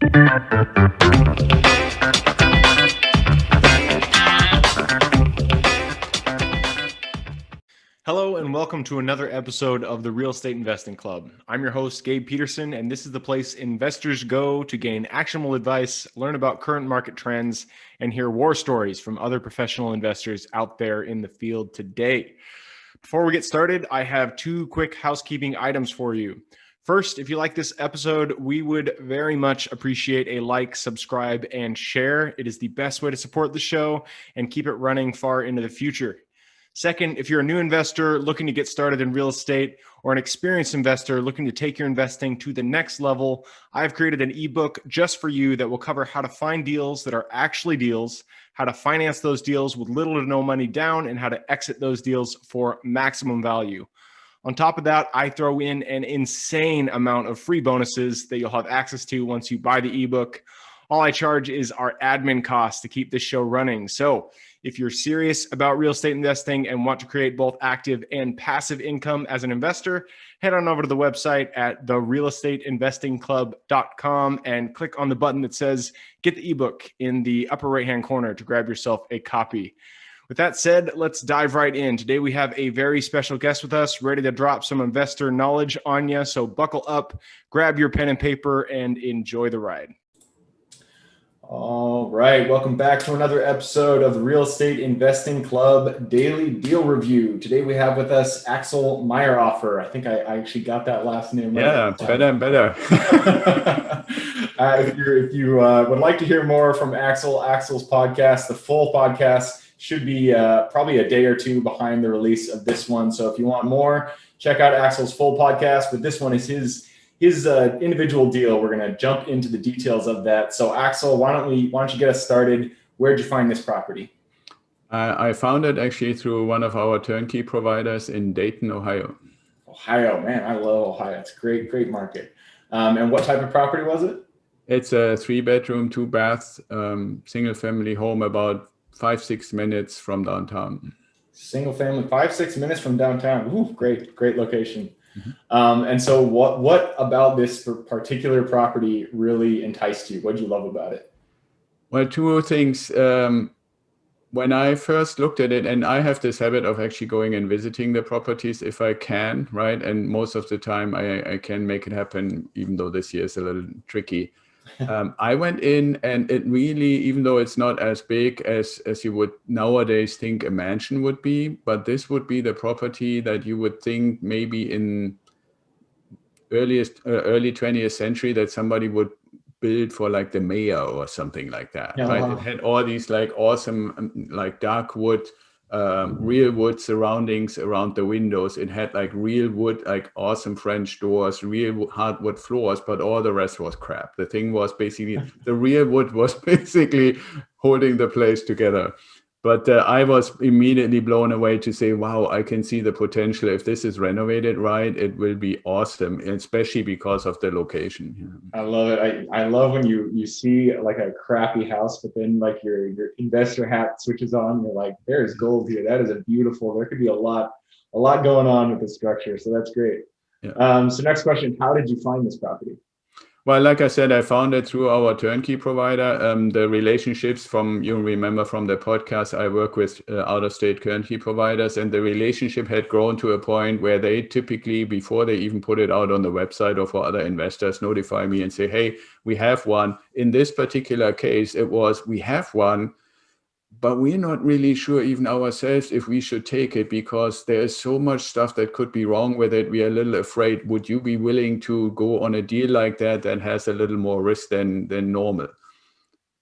Hello and welcome to another episode of the Real Estate Investing Club. I'm your host, Gabe Peterson, and this is the place investors go to gain actionable advice, learn about current market trends, and hear war stories from other professional investors out there in the field today. Before we get started, I have two quick housekeeping items for you. First, if you like this episode, we would very much appreciate a like, subscribe, and share. It is the best way to support the show and keep it running far into the future. Second, if you're a new investor looking to get started in real estate or an experienced investor looking to take your investing to the next level, I've created an ebook just for you that will cover how to find deals that are actually deals, how to finance those deals with little to no money down, and how to exit those deals for maximum value. On top of that, I throw in an insane amount of free bonuses that you'll have access to once you buy the ebook. All I charge is our admin costs to keep this show running. So if you're serious about real estate investing and want to create both active and passive income as an investor, head on over to the website at therealestateinvestingclub.com and click on the button that says get the ebook in the upper right-hand corner to grab yourself a copy. With that said, let's dive right in. Today we have a very special guest with us, ready to drop some investor knowledge on you. So buckle up, grab your pen and paper, and enjoy the ride. All right, welcome back to another episode of the Real Estate Investing Club Daily Deal Review. Today we have with us Axel Meierhoefer. I think I actually got that last name right. Yeah, better and better. If you would like to hear more from Axel's podcast, the full podcast should be probably a day or two behind the release of this one. So if you want more, check out Axel's full podcast. But this one is his individual deal. We're going to jump into the details of that. So Axel, why don't you get us started? Where'd you find this property? I found it actually through one of our turnkey providers in Dayton, Ohio. Ohio, man, I love Ohio. It's a great market. And what type of property was it? It's a 3-bedroom, 2-bath, single family home about 5-6 minutes from downtown. Single family, 5-6 minutes from downtown. Ooh, great location. Mm-hmm. And so what about this particular property really enticed you? What did you love about it? Well, two things. When I first looked at it, and I have this habit of actually going and visiting the properties if I can, right? And most of the time I can make it happen, even though this year is a little tricky. I went in and it really, even though it's not as big as you would nowadays think a mansion would be, but this would be the property that you would think maybe in early 20th century that somebody would build for like the mayor or something like that. Yeah, right? wow. It had all these like awesome like dark wood, real wood surroundings around the windows. It had like real wood, like awesome French doors, real hardwood floors, but all the rest was crap. The thing was basically, the real wood was basically holding the place together. But I was immediately blown away to say, wow, I can see the potential. If this is renovated right, it will be awesome, especially because of the location. I love it. I love when you see like a crappy house, but then like your investor hat switches on. You're like, there's gold here. That is there could be a lot going on with the structure. So that's great. Yeah. So next question, how did you find this property? Well, like I said, I found it through our turnkey provider. The relationships you remember from the podcast, I work with out-of-state turnkey providers, and the relationship had grown to a point where they typically, before they even put it out on the website or for other investors, notify me and say, hey, we have one. In this particular case, it was, we have one, but we're not really sure even ourselves if we should take it because there is so much stuff that could be wrong with it. We are a little afraid. Would you be willing to go on a deal like that has a little more risk than normal?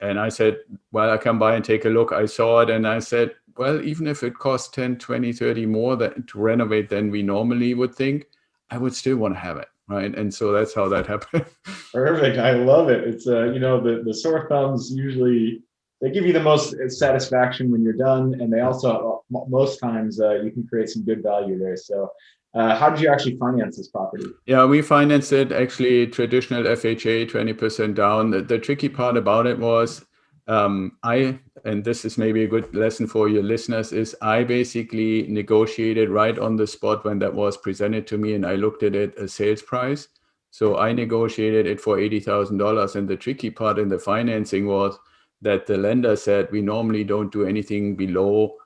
And I said, well, I come by and take a look. I saw it and I said, well, even if it costs 10, 20, 30 more to renovate than we normally would think, I would still want to have it. Right. And so that's how that happened. Perfect. I love it. It's, the sore thumbs usually, they give you the most satisfaction when you're done. And they also, most times, you can create some good value there. So how did you actually finance this property? Yeah, we financed it actually traditional FHA, 20% down. The tricky part about it was and this is maybe a good lesson for your listeners, is I basically negotiated right on the spot when that was presented to me and I looked at it a sales price. So I negotiated it for $80,000. And the tricky part in the financing was that the lender said, we normally don't do anything below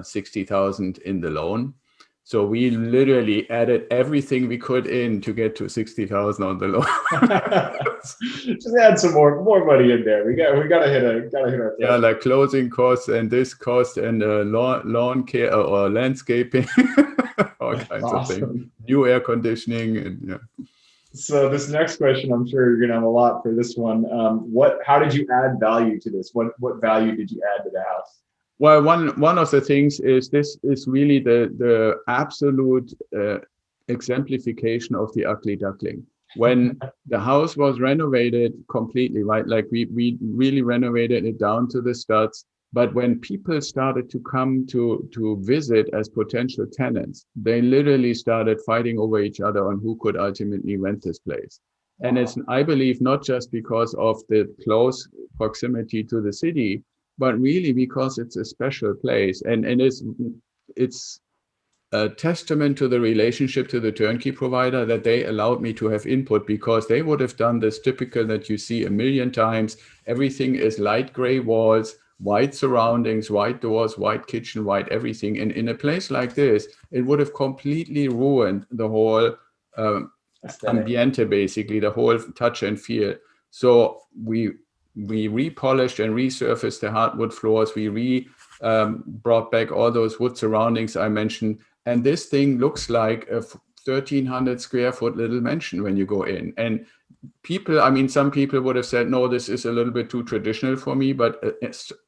60,000 in the loan. So we literally added everything we could in to get to 60,000 on the loan. Just add some more money in there. We gotta hit our yeah, like closing costs and this cost and lawn care or landscaping, all kinds of things. New air conditioning and yeah. So this next question, I'm sure you're gonna have a lot for this one. How did you add value to this? What value did you add to the house? Well, one of the things is this is really the absolute exemplification of the ugly duckling. When the house was renovated completely, right? Like we really renovated it down to the studs. But when people started to come to visit as potential tenants, they literally started fighting over each other on who could ultimately rent this place. Wow. And it's, I believe, not just because of the close proximity to the city, but really because it's a special place. And it's a testament to the relationship to the turnkey provider that they allowed me to have input, because they would have done this typical that you see a million times. Everything is light gray walls, white surroundings, white doors, white kitchen, white everything. And in a place like this, it would have completely ruined the whole ambiente, basically, the whole touch and feel. So we repolished and resurfaced the hardwood floors. We brought back all those wood surroundings I mentioned. And this thing looks like a 1,300 square foot little mansion when you go in. And people, I mean, some people would have said, no, this is a little bit too traditional for me. But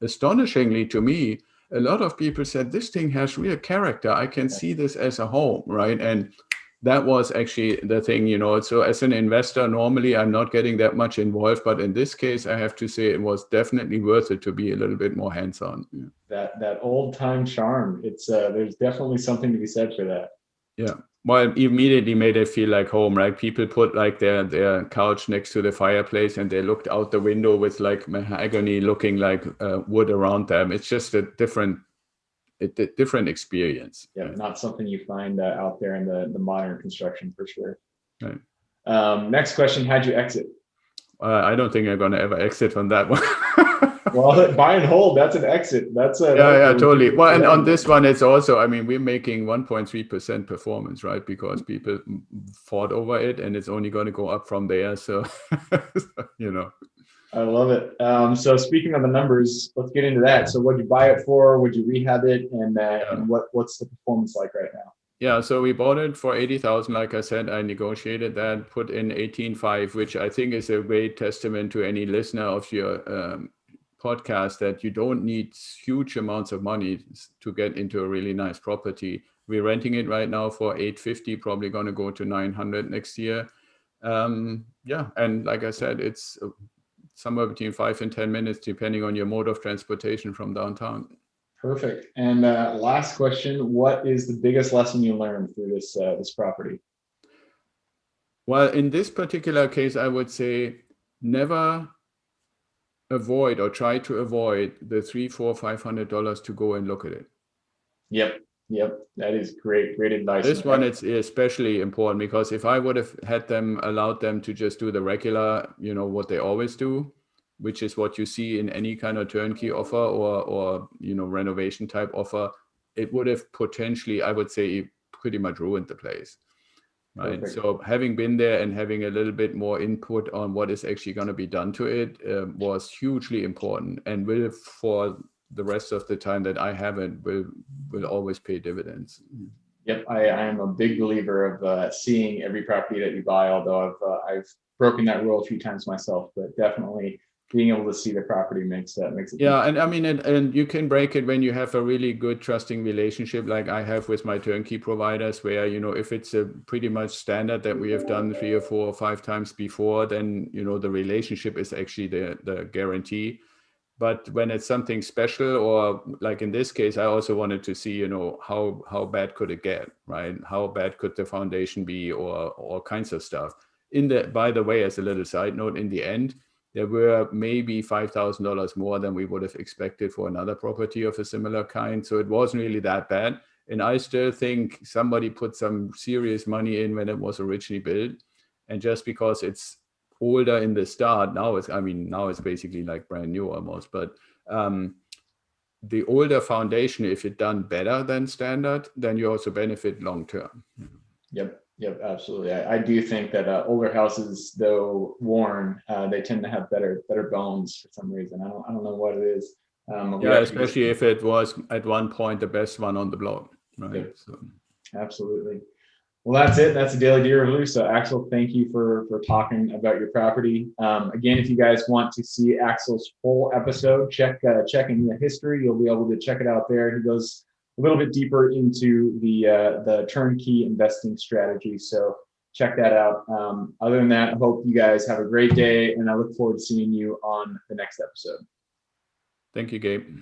astonishingly to me, a lot of people said, this thing has real character. I can see this as a home, right? And that was actually the thing, you know. So as an investor, normally I'm not getting that much involved, but in this case, I have to say it was definitely worth it to be a little bit more hands-on. Yeah. That old time charm. It's there's definitely something to be said for that. Yeah. Well, it immediately made it feel like home, right? People put like their couch next to the fireplace and they looked out the window with like mahogany looking like wood around them. It's just a different experience. Yeah, right? Not something you find out there in the modern construction for sure. Right. Next question: how'd you exit? I don't think I'm going to ever exit on that one. Well, buy and hold, that's an exit. That's a yeah, totally. Well, and on this one, it's also, I mean, we're making 1.3% performance, right? Because people fought over it, and it's only going to go up from there. So, you know. I love it. So speaking of the numbers, let's get into that. So what'd you buy it for? Would you rehab it? And what's the performance like right now? Yeah, so we bought it for 80,000. Like I said, I negotiated that, put in 18.5, which I think is a great testament to any listener of your podcast, that you don't need huge amounts of money to get into a really nice property. We're renting it right now for 850, probably going to go to 900 next year. Yeah, and like I said, it's somewhere between 5 and 10 minutes, depending on your mode of transportation from downtown. Perfect. And last question: what is the biggest lesson you learned through this property? Well, in this particular case, I would say never avoid or try to avoid the $300, $400, $500 to go and look at it. Yep. That is great advice. This one, it's especially important, because if I would have allowed them to just do the regular, you know, what they always do, which is what you see in any kind of turnkey offer or you know, renovation type offer, it would have potentially, I would say, pretty much ruined the place. Right. Perfect. So having been there and having a little bit more input on what is actually going to be done to it was hugely important, and will, for the rest of the time that I have it, will always pay dividends. Yep, I am a big believer of seeing every property that you buy, although I've broken that rule a few times myself, but definitely being able to see the property makes it. Yeah, and I mean, and you can break it when you have a really good trusting relationship like I have with my turnkey providers, where, you know, if it's a pretty much standard that we have done 3 or 4 or 5 times before, then, you know, the relationship is actually the guarantee. But when it's something special, or like in this case, I also wanted to see, you know, how bad could it get, right? How bad could the foundation be, or all kinds of stuff. By the way, as a little side note, in the end, there were maybe $5,000 more than we would have expected for another property of a similar kind. So it wasn't really that bad. And I still think somebody put some serious money in when it was originally built. And just because it's older in the start, now it's basically like brand new almost. But the older foundation, if it's done better than standard, then you also benefit long term. Yep, absolutely. I do think that older houses, though worn, they tend to have better bones for some reason. I don't know what it is. Especially if it was at one point the best one on the block, right? Yep. So. Absolutely. Well, that's it. That's the Daily Deal Review. So, Axel, thank you for talking about your property. Again, if you guys want to see Axel's full episode, check in the history. You'll be able to check it out there. He goes a little bit deeper into the turnkey investing strategy. So check that out. Other than that, I hope you guys have a great day, and I look forward to seeing you on the next episode. Thank you, Gabe.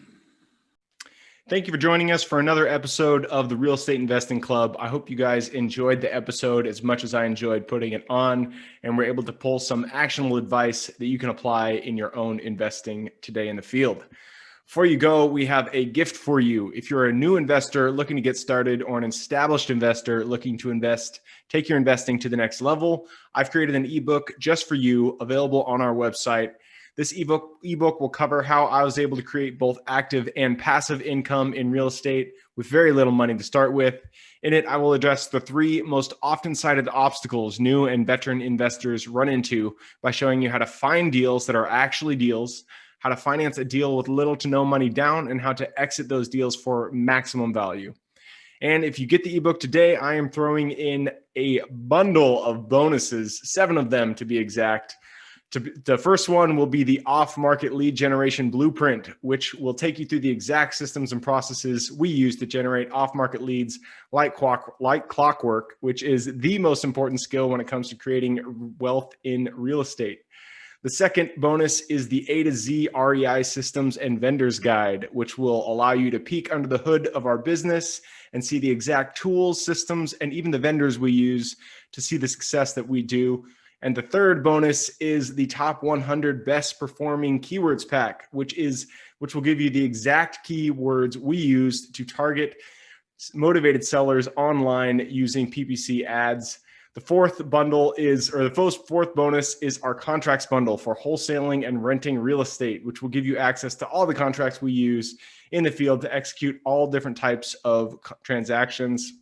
Thank you for joining us for another episode of the Real Estate Investing Club. I hope you guys enjoyed the episode as much as I enjoyed putting it on, and we're able to pull some actionable advice that you can apply in your own investing today in the field. Before you go, we have a gift for you. If you're a new investor looking to get started or an established investor looking to take your investing to the next level, I've created an ebook just for you, available on our website. This ebook will cover how I was able to create both active and passive income in real estate with very little money to start with. In it, I will address the 3 most often cited obstacles new and veteran investors run into by showing you how to find deals that are actually deals, how to finance a deal with little to no money down, and how to exit those deals for maximum value. And if you get the ebook today, I am throwing in a bundle of bonuses, 7 of them to be exact. The first one will be the off-market lead generation blueprint, which will take you through the exact systems and processes we use to generate off-market leads like clockwork, which is the most important skill when it comes to creating wealth in real estate. The second bonus is the A to Z REI systems and vendors guide, which will allow you to peek under the hood of our business and see the exact tools, systems, and even the vendors we use to see the success that we do. And the third bonus is the top 100 best performing keywords pack, which will give you the exact keywords we use to target motivated sellers online using PPC ads. The fourth bonus is our contracts bundle for wholesaling and renting real estate, which will give you access to all the contracts we use in the field to execute all different types of transactions.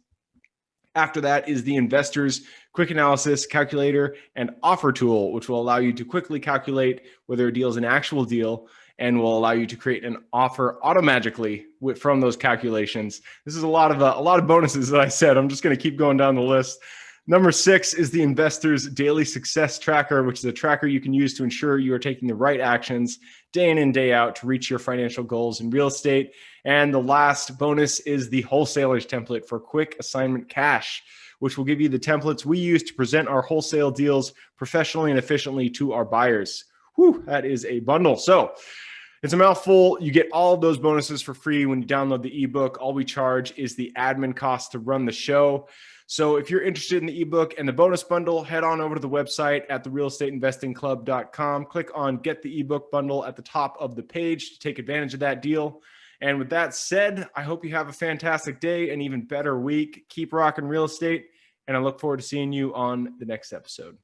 After that is the Investors Quick Analysis Calculator and Offer Tool, which will allow you to quickly calculate whether a deal is an actual deal and will allow you to create an offer automatically from those calculations. This is a lot of bonuses that I said. I'm just going to keep going down the list. Number 6 is the Investors Daily Success Tracker, which is a tracker you can use to ensure you are taking the right actions day in and day out to reach your financial goals in real estate. And the last bonus is the Wholesalers Template for Quick Assignment Cash, which will give you the templates we use to present our wholesale deals professionally and efficiently to our buyers. Whew, that is a bundle. So it's a mouthful. You get all of those bonuses for free when you download the ebook. All we charge is the admin cost to run the show. So if you're interested in the ebook and the bonus bundle, head on over to the website at therealestateinvestingclub.com. Click on Get the Ebook Bundle at the top of the page to take advantage of that deal. And with that said, I hope you have a fantastic day, an even better week. Keep rocking real estate, and I look forward to seeing you on the next episode.